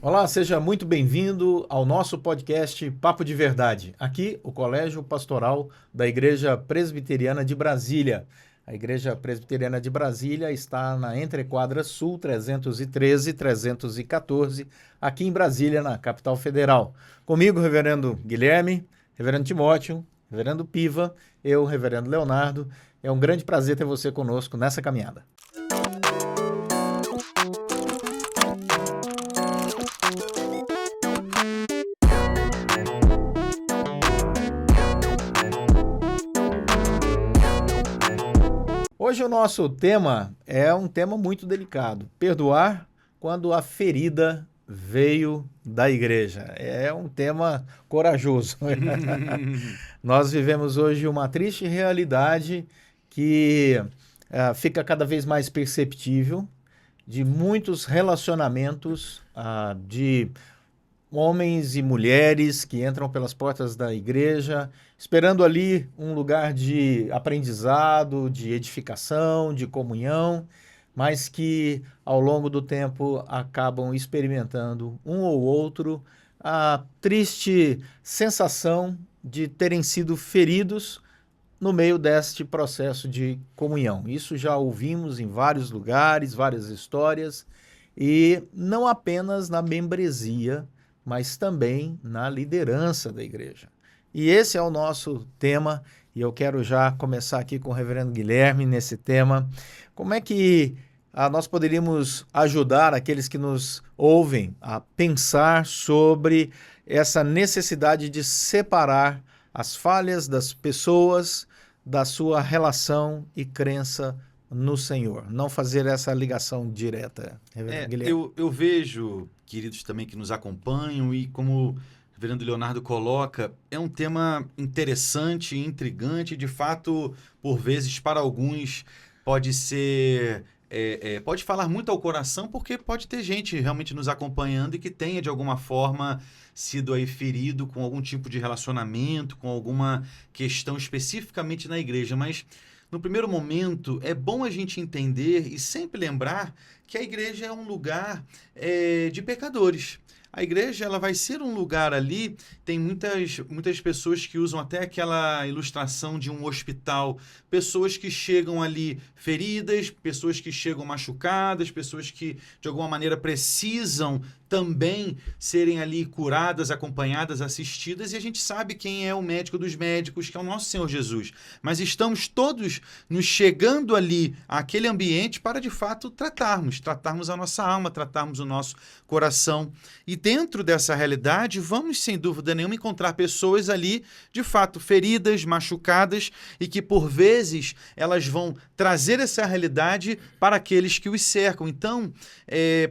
Olá, seja muito bem-vindo ao nosso podcast Papo de Verdade. Aqui, o Colégio Pastoral da Igreja Presbiteriana de Brasília. A Igreja Presbiteriana de Brasília está na Entrequadra Sul 313 314, aqui em Brasília, na capital federal. Comigo, Reverendo Guilherme, Reverendo Timóteo, Reverendo Piva, eu, Reverendo Leonardo. É um grande prazer ter você conosco nessa caminhada. Hoje o nosso tema é um tema muito delicado. Perdoar quando a ferida veio da igreja. É um tema corajoso. Nós vivemos hoje uma triste realidade que fica cada vez mais perceptível de muitos relacionamentos de homens e mulheres que entram pelas portas da igreja, esperando ali um lugar de aprendizado, de edificação, de comunhão, mas que ao longo do tempo acabam experimentando um ou outro a triste sensação de terem sido feridos no meio deste processo de comunhão. Isso já ouvimos em vários lugares, várias histórias, e não apenas na membresia, mas também na liderança da igreja. E esse é o nosso tema, e eu quero já começar aqui com o reverendo Guilherme nesse tema. Como é que nós poderíamos ajudar aqueles que nos ouvem a pensar sobre essa necessidade de separar as falhas das pessoas da sua relação e crença no Senhor? Não fazer essa ligação direta, reverendo Guilherme. Eu vejo, queridos também que nos acompanham, e como o reverendo Leonardo coloca, é um tema interessante, intrigante, de fato, por vezes, para alguns, pode ser... pode falar muito ao coração, porque pode ter gente realmente nos acompanhando e que tenha, de alguma forma, sido aí ferido com algum tipo de relacionamento, com alguma questão especificamente na igreja, mas... No primeiro momento, é bom a gente entender e sempre lembrar que a igreja é um lugar de pecadores. A igreja ela vai ser um lugar ali, tem muitas pessoas que usam até aquela ilustração de um hospital, pessoas que chegam ali feridas, pessoas que chegam machucadas, pessoas que de alguma maneira precisam também serem ali curadas, acompanhadas, assistidas, e a gente sabe quem é o médico dos médicos, que é o nosso Senhor Jesus. Mas estamos todos nos chegando ali àquele ambiente para, de fato, tratarmos a nossa alma, tratarmos o nosso coração. E dentro dessa realidade, vamos, sem dúvida nenhuma, encontrar pessoas ali, de fato, feridas, machucadas, e que, por vezes, elas vão trazer essa realidade para aqueles que os cercam. Então,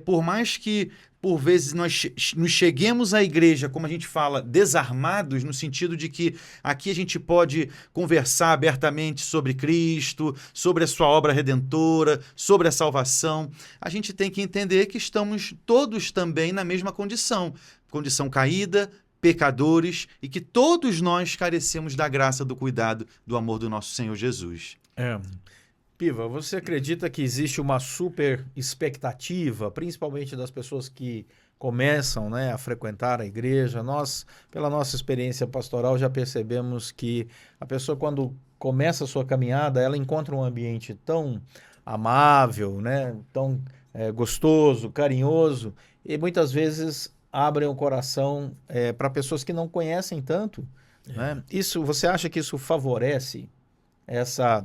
por mais que por vezes nós nos cheguemos à igreja, como a gente fala, desarmados, no sentido de que aqui a gente pode conversar abertamente sobre Cristo, sobre a sua obra redentora, sobre a salvação. A gente tem que entender que estamos todos também na mesma condição caída, pecadores, e que todos nós carecemos da graça, do cuidado, do amor do nosso Senhor Jesus. Piva, você acredita que existe uma super expectativa, principalmente das pessoas que começam, né, a frequentar a igreja? Nós, pela nossa experiência pastoral, já percebemos que a pessoa, quando começa a sua caminhada, ela encontra um ambiente tão amável, né, tão gostoso, carinhoso, e muitas vezes abrem o coração para pessoas que não conhecem tanto, né? Você acha que isso favorece essa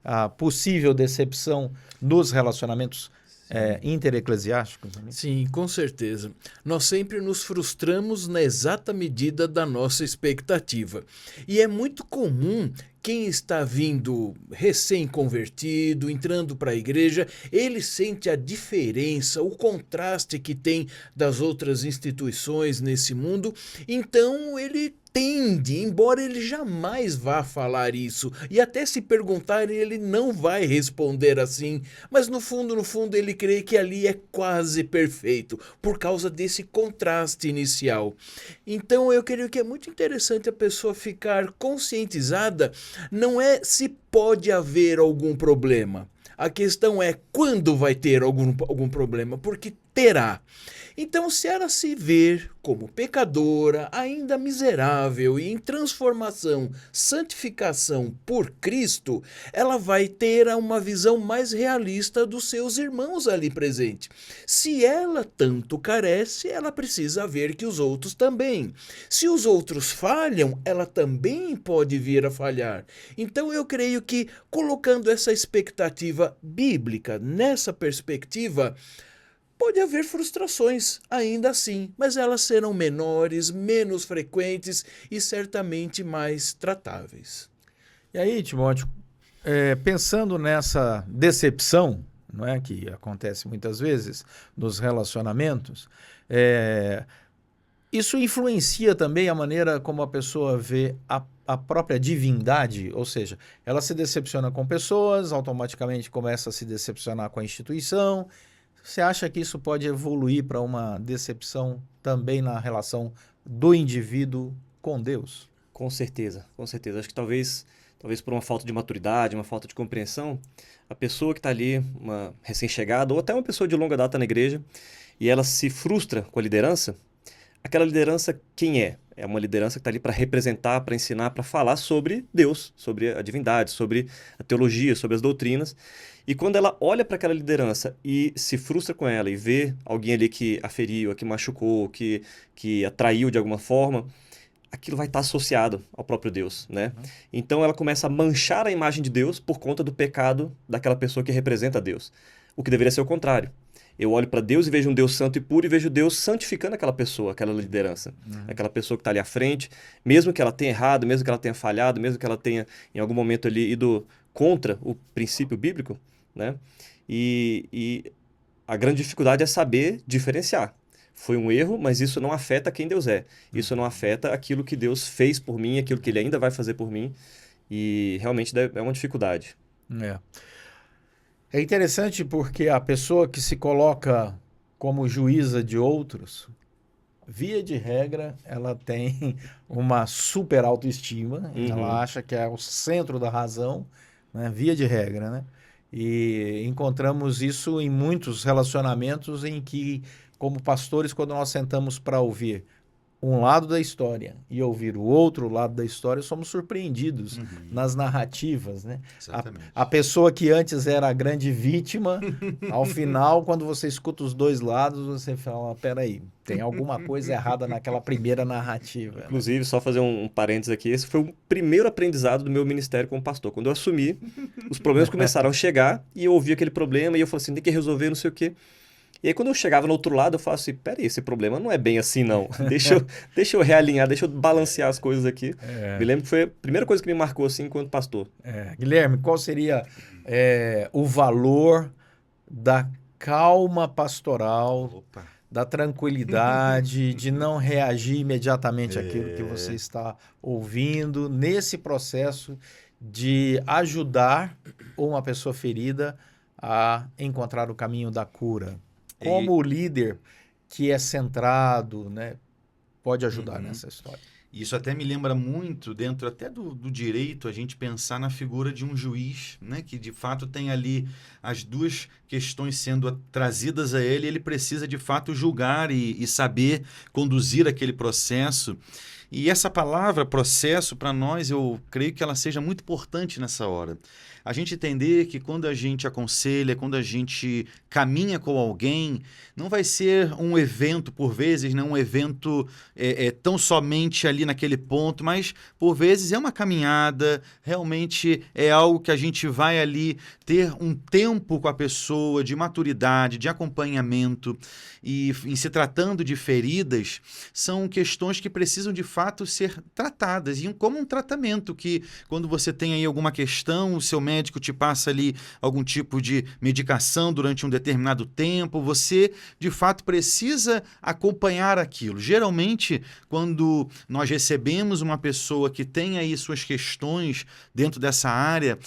a possível decepção nos relacionamentos intereclesiásticos? Sim, com certeza. Nós sempre nos frustramos na exata medida da nossa expectativa. E é muito comum quem está vindo recém-convertido, entrando para a igreja, ele sente a diferença, o contraste que tem das outras instituições nesse mundo, então ele tende, embora ele jamais vá falar isso, e até se perguntar ele não vai responder assim, mas no fundo ele crê que ali é quase perfeito, por causa desse contraste inicial. Então eu creio que é muito interessante a pessoa ficar conscientizada, não é se pode haver algum problema, a questão é quando vai ter algum problema, porque terá. Então, se ela se ver como pecadora, ainda miserável e em transformação, santificação por Cristo, ela vai ter uma visão mais realista dos seus irmãos ali presentes. Se ela tanto carece, ela precisa ver que os outros também. Se os outros falham, ela também pode vir a falhar. Então, eu creio que, colocando essa expectativa bíblica nessa perspectiva, pode haver frustrações, ainda assim, mas elas serão menores, menos frequentes e certamente mais tratáveis. E aí, Timóteo, pensando nessa decepção, não é, que acontece muitas vezes nos relacionamentos, isso influencia também a maneira como a pessoa vê a própria divindade, ou seja, ela se decepciona com pessoas, automaticamente começa a se decepcionar com a instituição. Você acha que isso pode evoluir para uma decepção também na relação do indivíduo com Deus? Com certeza, com certeza. Acho que talvez por uma falta de maturidade, uma falta de compreensão, a pessoa que está ali, uma recém-chegada, ou até uma pessoa de longa data na igreja, e ela se frustra com a liderança, aquela liderança quem é? É uma liderança que está ali para representar, para ensinar, para falar sobre Deus, sobre a divindade, sobre a teologia, sobre as doutrinas. E quando ela olha para aquela liderança e se frustra com ela e vê alguém ali que a feriu, a que machucou, que a traiu de alguma forma, aquilo vai estar associado ao próprio Deus, né? Então ela começa a manchar a imagem de Deus por conta do pecado daquela pessoa que representa Deus. O que deveria ser o contrário. Eu olho para Deus e vejo um Deus santo e puro e vejo Deus santificando aquela pessoa, aquela liderança. Aquela pessoa que está ali à frente, mesmo que ela tenha errado, mesmo que ela tenha falhado, mesmo que ela tenha em algum momento ali ido contra o princípio bíblico, né? E a grande dificuldade é saber diferenciar. Foi um erro, mas isso não afeta quem Deus é. Isso não afeta aquilo que Deus fez por mim, aquilo que Ele ainda vai fazer por mim. E realmente é uma dificuldade. É interessante porque a pessoa que se coloca como juíza de outros, via de regra, ela tem uma super autoestima, ela acha que é o centro da razão, né? Via de regra, né? E encontramos isso em muitos relacionamentos em que, como pastores, quando nós sentamos para ouvir um lado da história e ouvir o outro lado da história, somos surpreendidos nas narrativas, né? A pessoa que antes era a grande vítima, ao final, quando você escuta os dois lados, você fala, peraí, tem alguma coisa errada naquela primeira narrativa. Inclusive, só fazer um parênteses aqui, esse foi o primeiro aprendizado do meu ministério como pastor. Quando eu assumi, os problemas começaram a chegar e eu ouvi aquele problema e eu falei assim, tem que resolver não sei o quê. E aí, quando eu chegava no outro lado, eu falava assim, peraí, esse problema não é bem assim, não. Deixa eu realinhar, deixa eu balancear as coisas aqui. Me lembro que foi a primeira coisa que me marcou, assim, enquanto pastor. Guilherme, qual seria o valor da calma pastoral, da tranquilidade, de não reagir imediatamente àquilo que você está ouvindo, nesse processo de ajudar uma pessoa ferida a encontrar o caminho da cura? Como o líder que é centrado, né, pode ajudar nessa história? Isso até me lembra muito, dentro até do direito, a gente pensar na figura de um juiz, né, que de fato tem ali as duas questões sendo trazidas a ele, ele precisa de fato julgar e saber conduzir aquele processo. E essa palavra processo, para nós, eu creio que ela seja muito importante nessa hora. A gente entender que quando a gente aconselha, quando a gente caminha com alguém, não vai ser um evento, por vezes, não um evento tão somente ali naquele ponto, mas por vezes é uma caminhada, realmente é algo que a gente vai ali ter um tempo com a pessoa de maturidade, de acompanhamento, e em se tratando de feridas, são questões que precisam de fato ser tratadas, e como um tratamento que quando você tem aí alguma questão, o seu médico te passa ali algum tipo de medicação durante um determinado tempo, você de fato precisa acompanhar aquilo. Geralmente, quando nós recebemos uma pessoa que tem aí suas questões dentro dessa área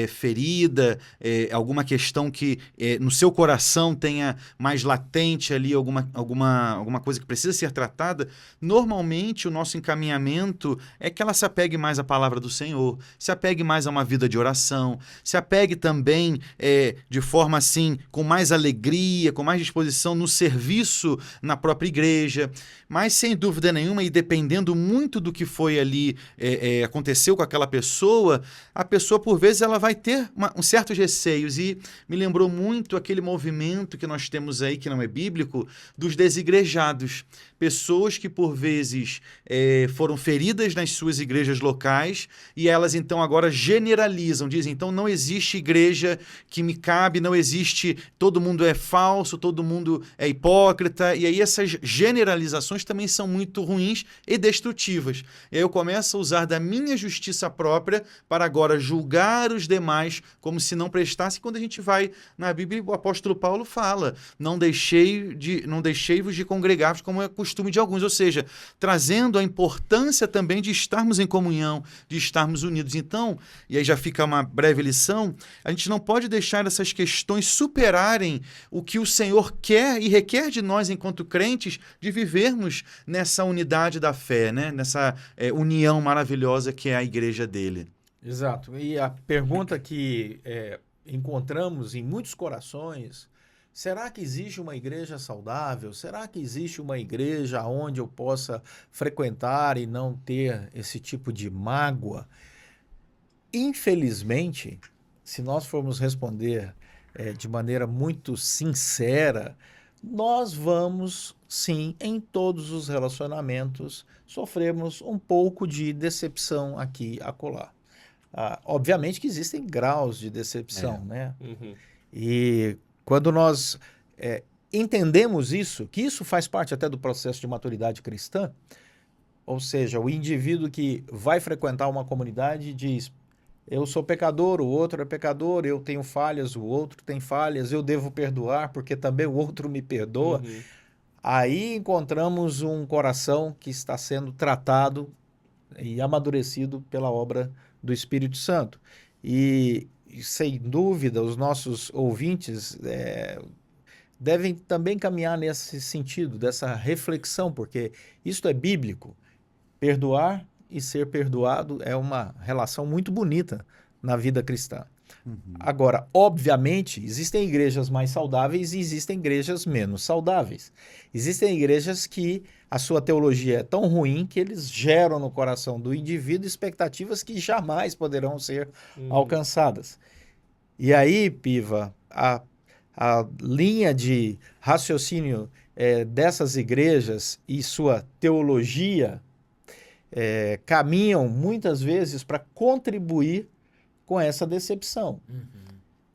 ferida, alguma questão que no seu coração tenha mais latente ali alguma coisa que precisa ser tratada, normalmente o nosso nosso encaminhamento é que ela se apegue mais à palavra do Senhor, se apegue mais a uma vida de oração, se apegue também de forma assim, com mais alegria, com mais disposição no serviço na própria igreja. Mas sem dúvida nenhuma, e dependendo muito do que foi ali, aconteceu com aquela pessoa, a pessoa por vezes ela vai ter certos receios. E me lembrou muito aquele movimento que nós temos aí, que não é bíblico, dos desigrejados. Pessoas que por vezes foram feridas nas suas igrejas locais e elas então agora generalizam, dizem, então não existe igreja que me cabe, não existe, todo mundo é falso, todo mundo é hipócrita, e aí essas generalizações também são muito ruins e destrutivas. E aí eu começo a usar da minha justiça própria para agora julgar os demais como se não prestasse. Quando a gente vai na Bíblia, o apóstolo Paulo fala, não deixei-vos de congregar-vos como é costume de alguns, ou seja, trazendo a importância também de estarmos em comunhão, de estarmos unidos. Então, e aí já fica uma breve lição, a gente não pode deixar essas questões superarem o que o Senhor quer e requer de nós enquanto crentes, de vivermos nessa unidade da fé, né? Nessa união maravilhosa que é a igreja dele. Exato. E a pergunta que encontramos em muitos corações: será que existe uma igreja saudável? Será que existe uma igreja onde eu possa frequentar e não ter esse tipo de mágoa? Infelizmente, se nós formos responder de maneira muito sincera, nós vamos, sim, em todos os relacionamentos, sofrermos um pouco de decepção aqui e acolá. Obviamente que existem graus de decepção, né? Uhum. E quando nós entendemos isso, que isso faz parte até do processo de maturidade cristã, ou seja, o indivíduo que vai frequentar uma comunidade diz: eu sou pecador, o outro é pecador, eu tenho falhas, o outro tem falhas, eu devo perdoar porque também o outro me perdoa. Uhum. Aí encontramos um coração que está sendo tratado e amadurecido pela obra do Espírito Santo. E sem dúvida, os nossos ouvintes devem também caminhar nesse sentido, dessa reflexão, porque isso é bíblico. Perdoar e ser perdoado é uma relação muito bonita na vida cristã. Uhum. Agora, obviamente, existem igrejas mais saudáveis e existem igrejas menos saudáveis. Existem igrejas que a sua teologia é tão ruim que eles geram no coração do indivíduo expectativas que jamais poderão ser alcançadas. E aí, Piva, a linha de raciocínio dessas igrejas e sua teologia caminham muitas vezes para contribuir com essa decepção.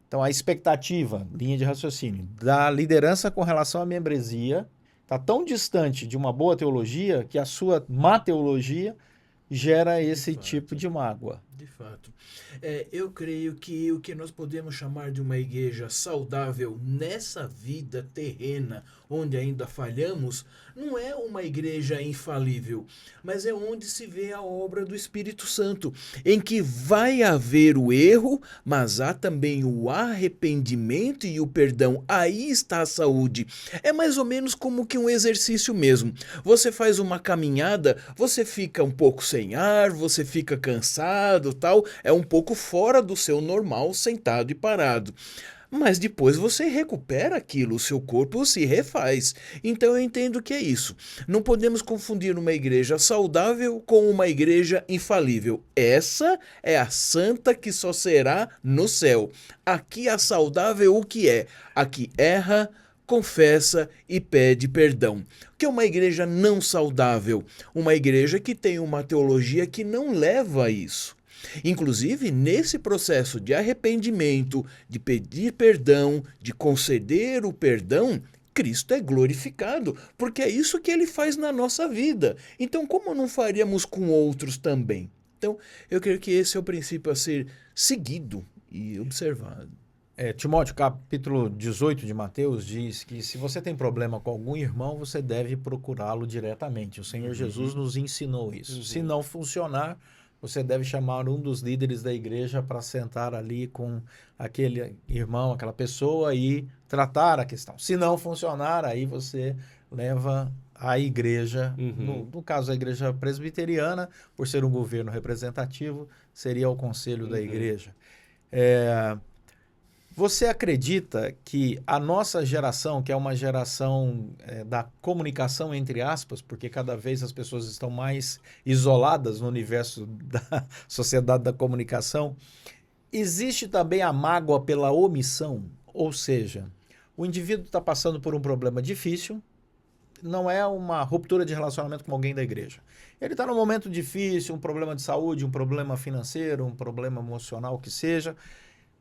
Então, a expectativa, linha de raciocínio, da liderança com relação à membresia está tão distante de uma boa teologia que a sua má teologia gera esse tipo de mágoa. De fato. Eu creio que o que nós podemos chamar de uma igreja saudável nessa vida terrena, onde ainda falhamos, não é uma igreja infalível, mas é onde se vê a obra do Espírito Santo, em que vai haver o erro, mas há também o arrependimento e o perdão. Aí está a saúde. É mais ou menos como que um exercício mesmo. Você faz uma caminhada, você fica um pouco sem ar, você fica cansado, tal, é um pouco fora do seu normal, sentado e parado. Mas depois você recupera aquilo, o seu corpo se refaz. Então eu entendo que é isso. Não podemos confundir uma igreja saudável com uma igreja infalível. Essa é a santa que só será no céu. Aqui a saudável o que é? A que erra, confessa e pede perdão. O que é uma igreja não saudável? Uma igreja que tem uma teologia que não leva a isso. Inclusive, nesse processo de arrependimento, de pedir perdão, de conceder o perdão, Cristo é glorificado, porque é isso que ele faz na nossa vida. Então, como não faríamos com outros também? Então, eu creio que esse é o princípio a ser seguido e observado. Timóteo, capítulo 18 de Mateus, diz que se você tem problema com algum irmão, você deve procurá-lo diretamente. O Senhor Jesus nos ensinou isso. Se não funcionar, você deve chamar um dos líderes da igreja para sentar ali com aquele irmão, aquela pessoa e tratar a questão. Se não funcionar, aí você leva à igreja, Uhum. no caso a igreja presbiteriana, por ser um governo representativo, seria o conselho da Uhum. igreja. Você acredita que a nossa geração, que é uma geração da comunicação, entre aspas, porque cada vez as pessoas estão mais isoladas no universo da sociedade da comunicação, existe também a mágoa pela omissão? Ou seja, o indivíduo está passando por um problema difícil, não é uma ruptura de relacionamento com alguém da igreja. Ele está num momento difícil, um problema de saúde, um problema financeiro, um problema emocional, que seja,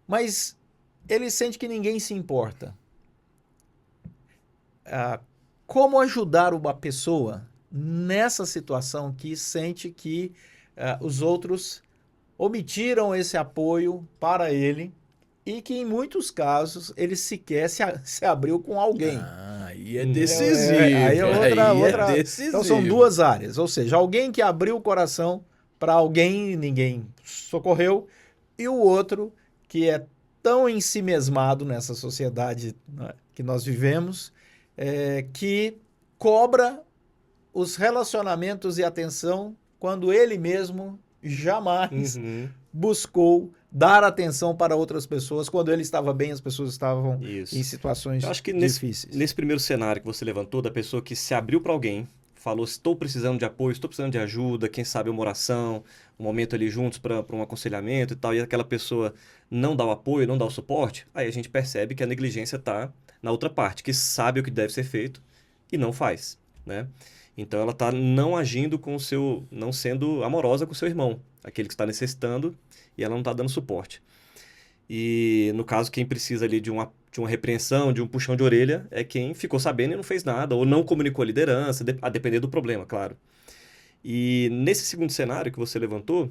mas ele sente que ninguém se importa. Como ajudar uma pessoa nessa situação que sente que os outros omitiram esse apoio para ele e que, em muitos casos, ele sequer se abriu com alguém? Aí é decisivo. Aí é outra. decisivo. Então são duas áreas. Ou seja, alguém que abriu o coração para alguém e ninguém socorreu, e o outro que é tão ensimesmado nessa sociedade, né, que nós vivemos, que cobra os relacionamentos e atenção quando ele mesmo jamais Uhum. buscou dar atenção para outras pessoas. Quando ele estava bem, as pessoas estavam Isso. em situações Eu acho que difíceis. nesse primeiro cenário que você levantou, da pessoa que se abriu para alguém, falou: estou precisando de apoio, estou precisando de ajuda, quem sabe uma oração, um momento ali juntos para um aconselhamento e tal, e aquela pessoa não dá o apoio, não dá o suporte, aí a gente percebe que a negligência está na outra parte, que sabe o que deve ser feito e não faz, né? Então ela está não agindo com o seu, não sendo amorosa com o seu irmão, aquele que está necessitando, e ela não está dando suporte. E no caso, quem precisa ali de uma repreensão, de um puxão de orelha, é quem ficou sabendo e não fez nada, ou não comunicou a liderança, a depender do problema, claro. E nesse segundo cenário que você levantou,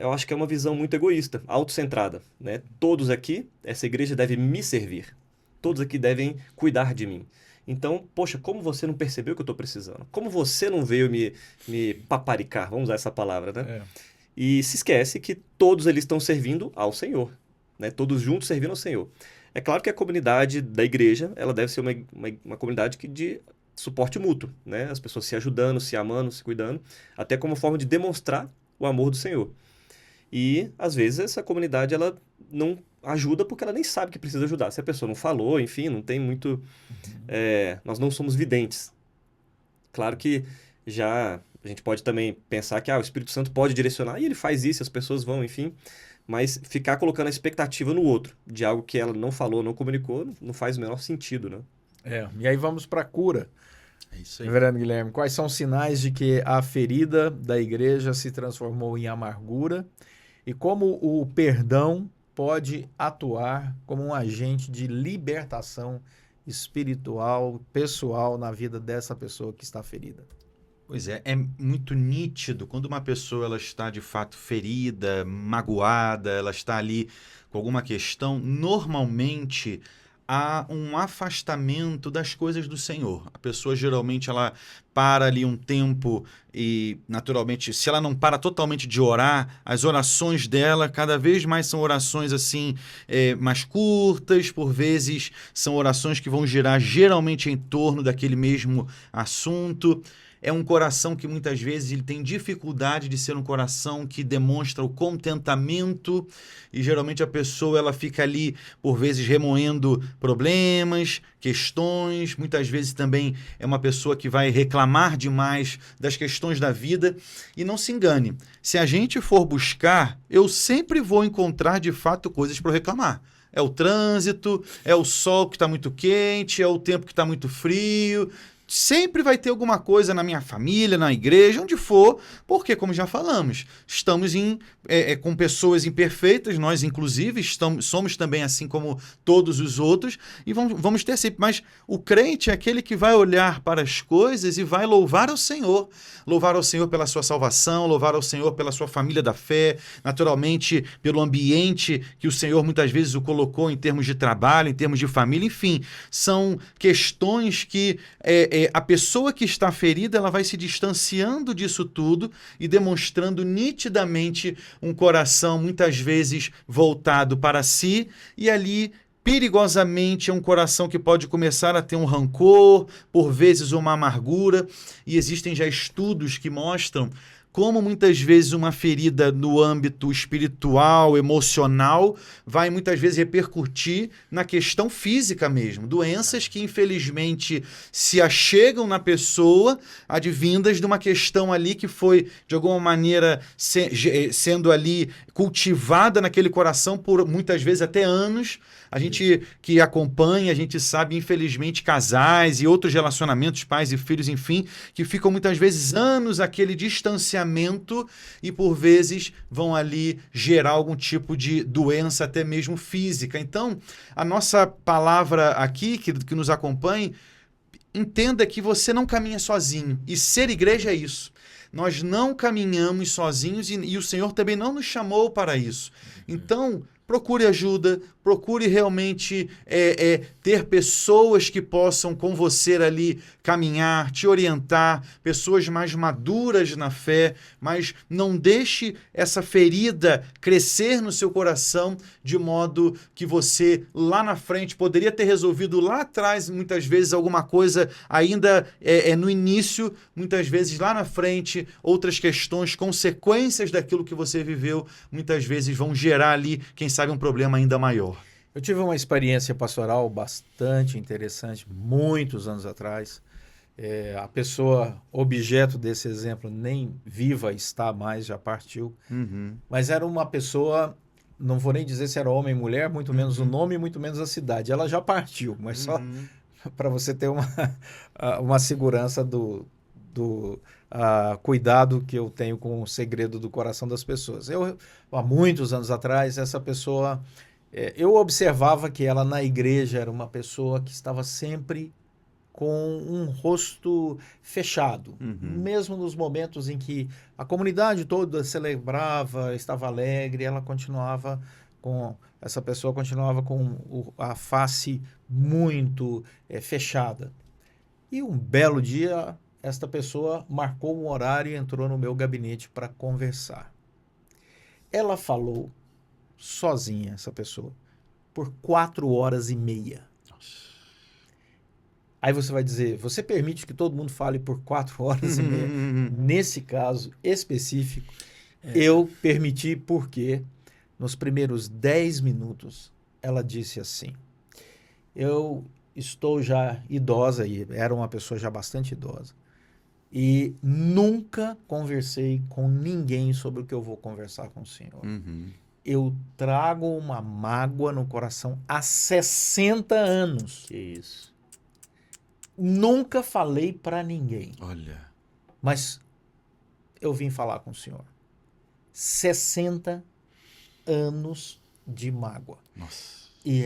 eu acho que é uma visão muito egoísta, autocentrada, né? Todos aqui, essa igreja deve me servir. Todos aqui devem cuidar de mim. Então, poxa, como você não percebeu que eu estou precisando? Como você não veio me paparicar? Vamos usar essa palavra, né? E se esquece que todos eles estão servindo ao Senhor, né? Todos juntos servindo ao Senhor. É claro que a comunidade da igreja, ela deve ser uma comunidade de suporte mútuo, né? As pessoas se ajudando, se amando, se cuidando, até como forma de demonstrar o amor do Senhor. E, às vezes, essa comunidade, ela não ajuda porque ela nem sabe que precisa ajudar. Se a pessoa não falou, enfim, não tem muito... nós não somos videntes. Claro que já a gente pode também pensar que o Espírito Santo pode direcionar, e ele faz isso, as pessoas vão, enfim... Mas ficar colocando a expectativa no outro, de algo que ela não falou, não comunicou, não faz o menor sentido, né? E aí vamos para a cura. É isso aí. Reverendo Guilherme, quais são os sinais de que a ferida da igreja se transformou em amargura e como o perdão pode atuar como um agente de libertação espiritual, pessoal na vida dessa pessoa que está ferida? Pois é muito nítido quando uma pessoa ela está de fato ferida, magoada, ela está ali com alguma questão, normalmente há um afastamento das coisas do Senhor. A pessoa geralmente ela para ali um tempo e naturalmente, se ela não para totalmente de orar, as orações dela cada vez mais são orações assim mais curtas, por vezes são orações que vão girar geralmente em torno daquele mesmo assunto. É um coração que muitas vezes ele tem dificuldade de ser um coração que demonstra o contentamento e geralmente a pessoa ela fica ali por vezes remoendo problemas, questões, muitas vezes também é uma pessoa que vai reclamar demais das questões da vida. E não se engane, se a gente for buscar, eu sempre vou encontrar de fato coisas para reclamar. É o trânsito, é o sol que está muito quente, é o tempo que está muito frio. Sempre vai ter alguma coisa na minha família, na igreja, onde for, porque, como já falamos, estamos com pessoas imperfeitas, nós, inclusive, somos também assim como todos os outros, e vamos ter sempre. Mas o crente é aquele que vai olhar para as coisas e vai louvar ao Senhor pela sua salvação, louvar ao Senhor pela sua família da fé, naturalmente, pelo ambiente que o Senhor muitas vezes o colocou em termos de trabalho, em termos de família, enfim, são questões que a pessoa que está ferida ela vai se distanciando disso tudo e demonstrando nitidamente um coração muitas vezes voltado para si e ali perigosamente é um coração que pode começar a ter um rancor, por vezes uma amargura, e existem já estudos que mostram como muitas vezes uma ferida no âmbito espiritual, emocional, vai muitas vezes repercutir na questão física mesmo. Doenças que infelizmente se achegam na pessoa, advindas de uma questão ali que foi de alguma maneira sendo ali cultivada naquele coração por muitas vezes até anos. A gente que acompanha, a gente sabe, infelizmente, casais e outros relacionamentos, pais e filhos, enfim, que ficam muitas vezes anos aquele distanciamento e, por vezes, vão ali gerar algum tipo de doença, até mesmo física. Então, a nossa palavra aqui, que nos acompanhe, entenda que você não caminha sozinho. E ser igreja é isso. Nós não caminhamos sozinhos e o Senhor também não nos chamou para isso. Então, procure ajuda, procure realmente ter pessoas que possam com você ali caminhar, te orientar, pessoas mais maduras na fé, mas não deixe essa ferida crescer no seu coração de modo que você lá na frente poderia ter resolvido lá atrás, muitas vezes alguma coisa ainda no início, muitas vezes lá na frente, outras questões, consequências daquilo que você viveu, muitas vezes vão gerar ali, quem sabe, um problema ainda maior. Eu tive uma experiência pastoral bastante interessante, muitos anos atrás. A pessoa objeto desse exemplo nem viva está mais, já partiu. Mas era uma pessoa, não vou nem dizer se era homem ou mulher, muito menos o nome, muito menos a cidade. Ela já partiu, mas só para você ter uma segurança do cuidado que eu tenho com o segredo do coração das pessoas. Há muitos anos atrás, essa pessoa... eu observava que ela na igreja era uma pessoa que estava sempre com um rosto fechado. Mesmo nos momentos em que a comunidade toda celebrava, estava alegre, essa pessoa continuava com a face muito fechada. E um belo dia, esta pessoa marcou um horário e entrou no meu gabinete para conversar. Ela falou sozinha, essa pessoa, por 4 horas e meia. Nossa. Aí você vai dizer, você permite que todo mundo fale por 4 horas e meia? Nesse caso específico, eu permiti porque nos primeiros 10 minutos ela disse assim, eu estou já idosa, e era uma pessoa já bastante idosa, e nunca conversei com ninguém sobre o que eu vou conversar com o senhor. Eu trago uma mágoa no coração há 60 anos. Que isso. Nunca falei para ninguém. Olha. Mas eu vim falar com o senhor. 60 anos de mágoa. Nossa. E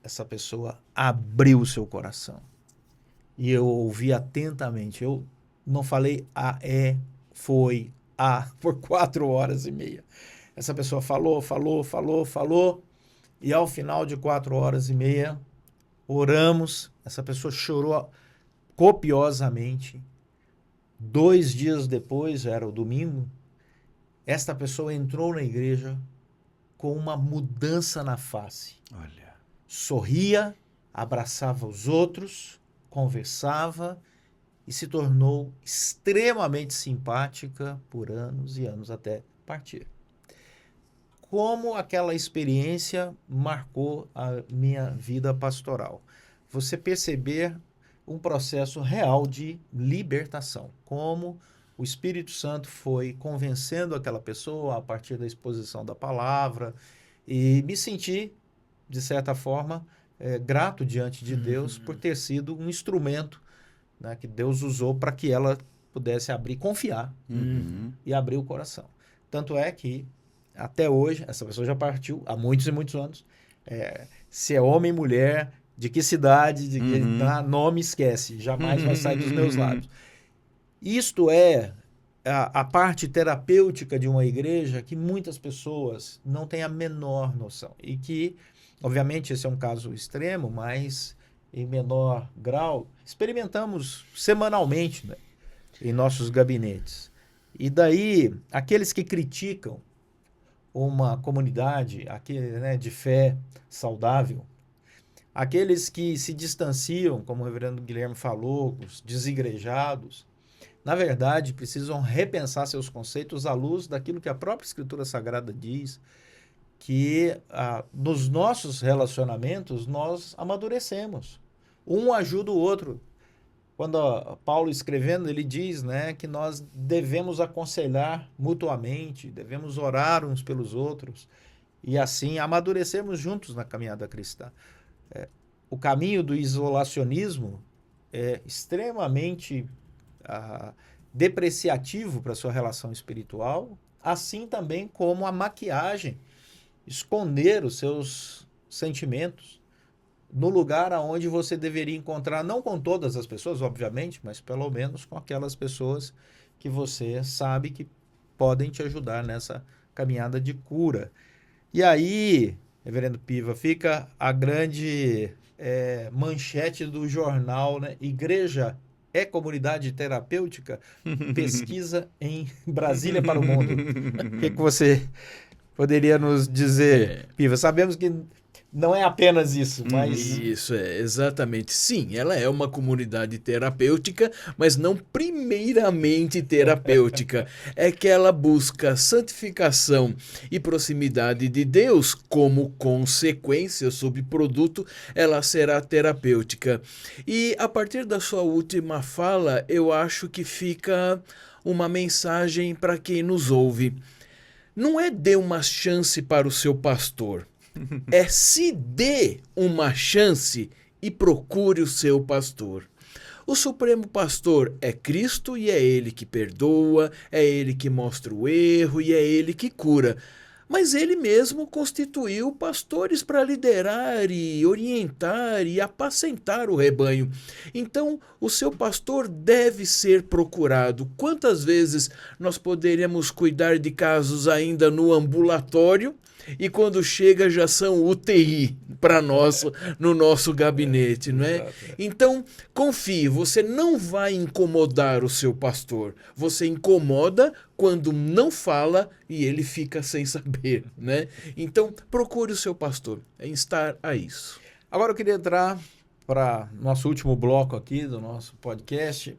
essa pessoa abriu o seu coração. E eu ouvi atentamente. Eu não falei foi, por 4 horas e meia. Essa pessoa falou, e ao final de 4 horas e meia, oramos, essa pessoa chorou copiosamente. 2 dias depois, era o domingo, esta pessoa entrou na igreja com uma mudança na face. Olha. Sorria, abraçava os outros, conversava e se tornou extremamente simpática por anos e anos até partir. Como aquela experiência marcou a minha vida pastoral. Você perceber um processo real de libertação, como o Espírito Santo foi convencendo aquela pessoa a partir da exposição da palavra, e me senti, de certa forma, grato diante de Deus por ter sido um instrumento, né, que Deus usou para que ela pudesse confiar e abrir o coração. Tanto é que até hoje, essa pessoa já partiu há muitos e muitos anos. Se é homem, mulher, de que cidade, de que nome, esquece. Jamais vai sair dos meus lábios. Isto é a parte terapêutica de uma igreja que muitas pessoas não têm a menor noção. E que, obviamente, esse é um caso extremo, mas em menor grau, experimentamos semanalmente, né, em nossos gabinetes. E daí, aqueles que criticam uma comunidade de fé saudável, aqueles que se distanciam, como o reverendo Guilherme falou, os desigrejados, na verdade, precisam repensar seus conceitos à luz daquilo que a própria Escritura Sagrada diz, que nos nossos relacionamentos nós amadurecemos. Um ajuda o outro. Quando Paulo escrevendo, ele diz, né, que nós devemos aconselhar mutuamente, devemos orar uns pelos outros e assim amadurecermos juntos na caminhada cristã. O caminho do isolacionismo é extremamente depreciativo para a sua relação espiritual, assim também como a maquiagem, esconder os seus sentimentos no lugar aonde você deveria encontrar, não com todas as pessoas, obviamente, mas pelo menos com aquelas pessoas que você sabe que podem te ajudar nessa caminhada de cura. E aí, reverendo Piva, fica a grande manchete do jornal, né? Igreja é comunidade terapêutica? Pesquisa em Brasília para o mundo. O que você poderia nos dizer, Piva? Sabemos que não é apenas isso, mas... Isso, exatamente. Sim, ela é uma comunidade terapêutica, mas não primeiramente terapêutica. É que ela busca santificação e proximidade de Deus como consequência, subproduto, ela será terapêutica. E a partir da sua última fala, eu acho que fica uma mensagem para quem nos ouve. Não é dê uma chance para o seu pastor. É se dê uma chance e procure o seu pastor. O Supremo Pastor é Cristo e é Ele que perdoa, é Ele que mostra o erro e é Ele que cura. Mas Ele mesmo constituiu pastores para liderar e orientar e apacentar o rebanho. Então, o seu pastor deve ser procurado. Quantas vezes nós poderíamos cuidar de casos ainda no ambulatório? E quando chega já são UTI para nós, no nosso gabinete, não é? Então, confie, você não vai incomodar o seu pastor. Você incomoda quando não fala e ele fica sem saber, né? Então, procure o seu pastor, instar a isso. Agora eu queria entrar para nosso último bloco aqui do nosso podcast,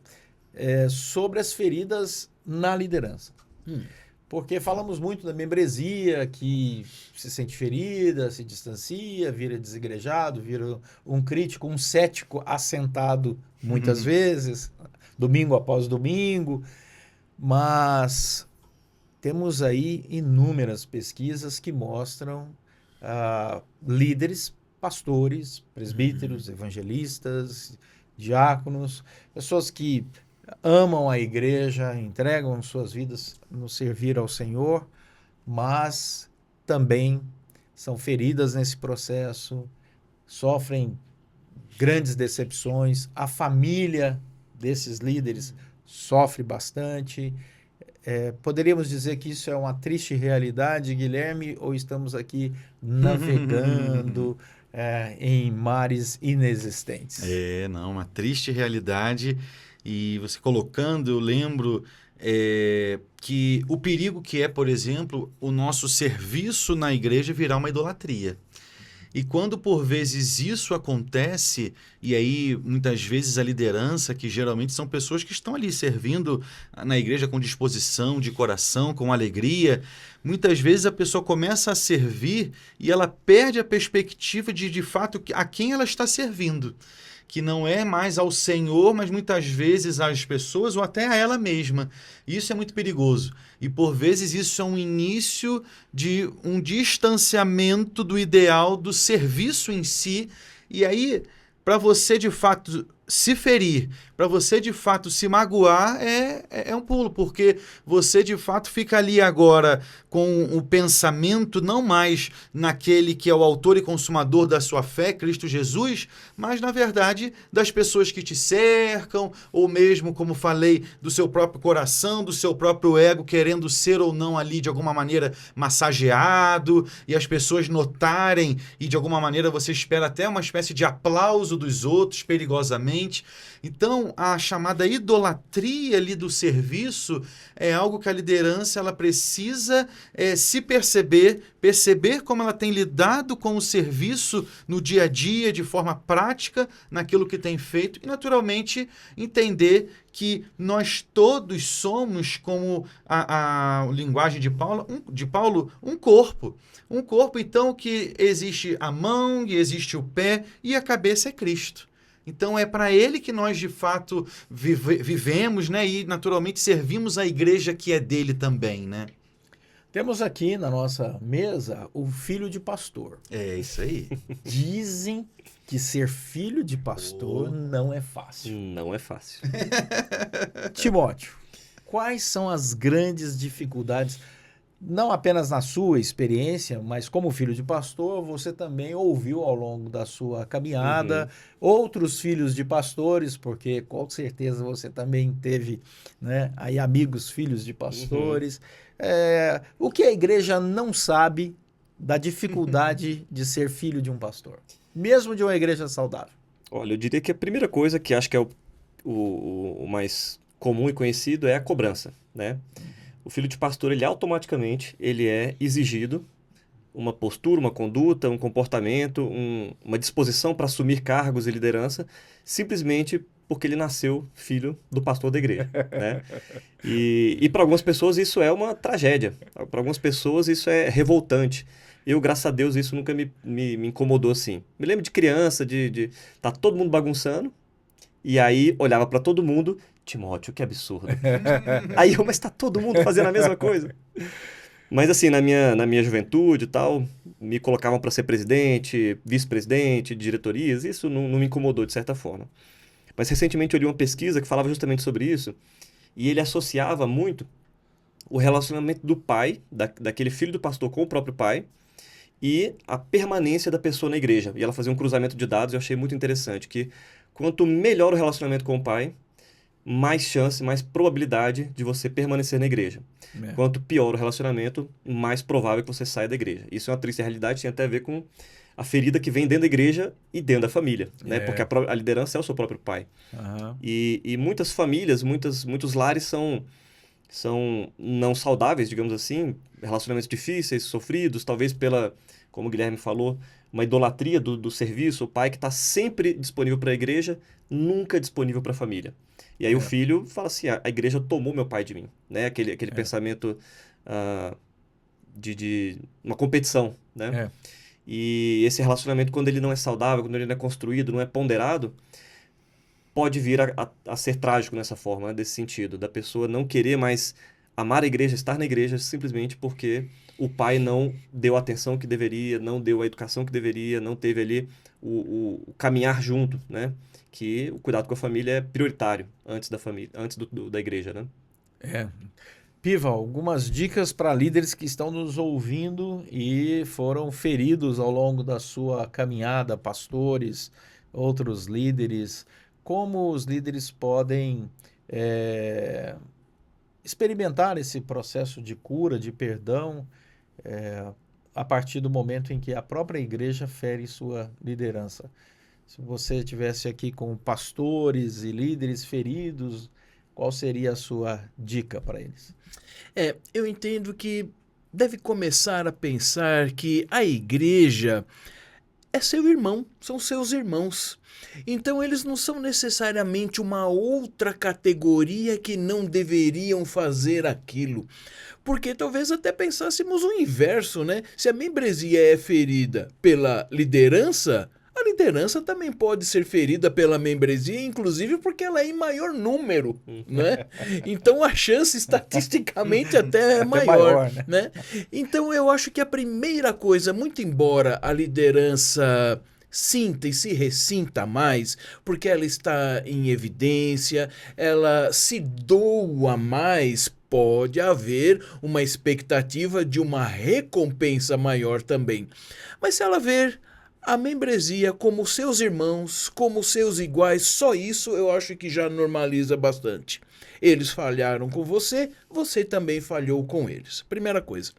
sobre as feridas na liderança. Porque falamos muito da membresia, que se sente ferida, se distancia, vira desigrejado, vira um crítico, um cético assentado muitas vezes, domingo após domingo. Mas temos aí inúmeras pesquisas que mostram líderes, pastores, presbíteros, evangelistas, diáconos, pessoas que amam a igreja, entregam suas vidas no servir ao Senhor, mas também são feridas nesse processo, sofrem grandes decepções, a família desses líderes sofre bastante. Poderíamos dizer que isso é uma triste realidade, Guilherme, ou estamos aqui navegando em mares inexistentes? Não, uma triste realidade. E você colocando, eu lembro que o perigo que é, por exemplo, o nosso serviço na igreja virar uma idolatria. E quando por vezes isso acontece, e aí muitas vezes a liderança, que geralmente são pessoas que estão ali servindo na igreja com disposição, de coração, com alegria, muitas vezes a pessoa começa a servir e ela perde a perspectiva de fato a quem ela está servindo. Que não é mais ao Senhor, mas muitas vezes às pessoas ou até a ela mesma. Isso é muito perigoso. E por vezes isso é um início de um distanciamento do ideal do serviço em si. E aí, para você de fato se ferir, para você de fato se magoar, é um pulo, porque você de fato fica ali agora com o pensamento não mais naquele que é o autor e consumador da sua fé, Cristo Jesus, mas na verdade das pessoas que te cercam, ou mesmo, como falei, do seu próprio coração, do seu próprio ego, querendo ser ou não ali de alguma maneira massageado, e as pessoas notarem, e de alguma maneira você espera até uma espécie de aplauso dos outros, perigosamente. Então, Então, a chamada idolatria ali do serviço é algo que a liderança ela precisa se perceber como ela tem lidado com o serviço no dia a dia, de forma prática, naquilo que tem feito, e naturalmente entender que nós todos somos, como a linguagem de Paulo, um corpo. Um corpo, então, que existe a mão, e existe o pé, e a cabeça é Cristo. Então, é para ele que nós, de fato, vivemos, né? E, naturalmente, servimos a igreja que é dele também, né? Temos aqui na nossa mesa o filho de pastor. É isso aí. Dizem que ser filho de pastor não é fácil. Não é fácil. Timóteo, quais são as grandes dificuldades, não apenas na sua experiência, mas como filho de pastor, você também ouviu ao longo da sua caminhada outros filhos de pastores, porque com certeza você também teve, né, aí amigos filhos de pastores. O que a igreja não sabe da dificuldade de ser filho de um pastor, mesmo de uma igreja saudável? Olha, eu diria que a primeira coisa, que acho que é o mais comum e conhecido, é a cobrança, né? O filho de pastor, ele automaticamente ele é exigido uma postura, uma conduta, um comportamento, uma disposição para assumir cargos e liderança, simplesmente porque ele nasceu filho do pastor da igreja, né? E para algumas pessoas isso é uma tragédia, para algumas pessoas isso é revoltante. Eu, graças a Deus, isso nunca me incomodou assim. Me lembro de criança, de tá todo mundo bagunçando, e aí olhava para todo mundo, Timóteo, que absurdo. Aí eu, mas tá todo mundo fazendo a mesma coisa. Mas assim, na minha juventude e tal, me colocavam para ser presidente, vice-presidente, diretorias, isso não me incomodou de certa forma. Mas recentemente eu li uma pesquisa que falava justamente sobre isso, e ele associava muito o relacionamento do pai, daquele filho do pastor com o próprio pai, e a permanência da pessoa na igreja. E ela fazia um cruzamento de dados, eu achei muito interessante, que quanto melhor o relacionamento com o pai, mais chance, mais probabilidade de você permanecer na igreja. Quanto pior o relacionamento, mais provável que você saia da igreja. Isso é uma triste realidade, tem até a ver com a ferida que vem dentro da igreja e dentro da família, né? Porque a liderança é o seu próprio pai. E muitas famílias, muitos lares são não saudáveis, digamos assim, relacionamentos difíceis, sofridos, talvez como o Guilherme falou, uma idolatria do serviço, o pai que está sempre disponível para a igreja, nunca disponível para a família. E aí o filho fala assim, a igreja tomou meu pai de mim, né? Aquele pensamento de uma competição, né? E esse relacionamento, quando ele não é saudável, quando ele não é construído, não é ponderado, pode vir a ser trágico nessa forma, né? Desse sentido, da pessoa não querer mais amar a igreja, estar na igreja, simplesmente porque o pai não deu a atenção que deveria, não deu a educação que deveria, não teve ali o caminhar junto, né? Que o cuidado com a família é prioritário antes da família, antes da igreja, né? Piva, algumas dicas para líderes que estão nos ouvindo e foram feridos ao longo da sua caminhada, pastores, outros líderes. Como os líderes podem experimentar esse processo de cura, de perdão, a partir do momento em que a própria igreja fere sua liderança? Se você estivesse aqui com pastores e líderes feridos, qual seria a sua dica para eles? Eu entendo que deve começar a pensar que a igreja é seu irmão, são seus irmãos. Então eles não são necessariamente uma outra categoria que não deveriam fazer aquilo. Porque talvez até pensássemos o inverso, né? Se a membresia é ferida pela liderança, a liderança também pode ser ferida pela membresia, inclusive porque ela é em maior número, né? Então a chance estatisticamente até é maior, né? Então eu acho que a primeira coisa, muito embora a liderança sinta e se ressinta mais, porque ela está em evidência, ela se doa mais, pode haver uma expectativa de uma recompensa maior também. Mas se ela ver a membresia como seus irmãos, como seus iguais, só isso eu acho que já normaliza bastante. Eles falharam com você, você também falhou com eles. Primeira coisa.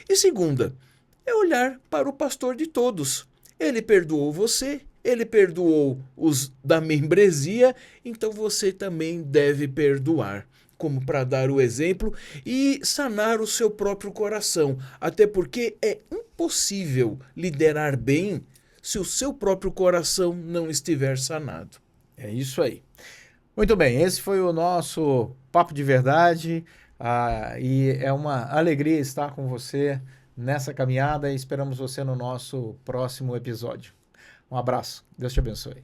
E segunda, é olhar para o pastor de todos. Ele perdoou você, ele perdoou os da membresia, então você também deve perdoar. Como para dar o exemplo e sanar o seu próprio coração. Até porque é impossível liderar bem se o seu próprio coração não estiver sanado. É isso aí. Muito bem, esse foi o nosso Papo de Verdade. E é uma alegria estar com você nessa caminhada e esperamos você no nosso próximo episódio. Um abraço, Deus te abençoe.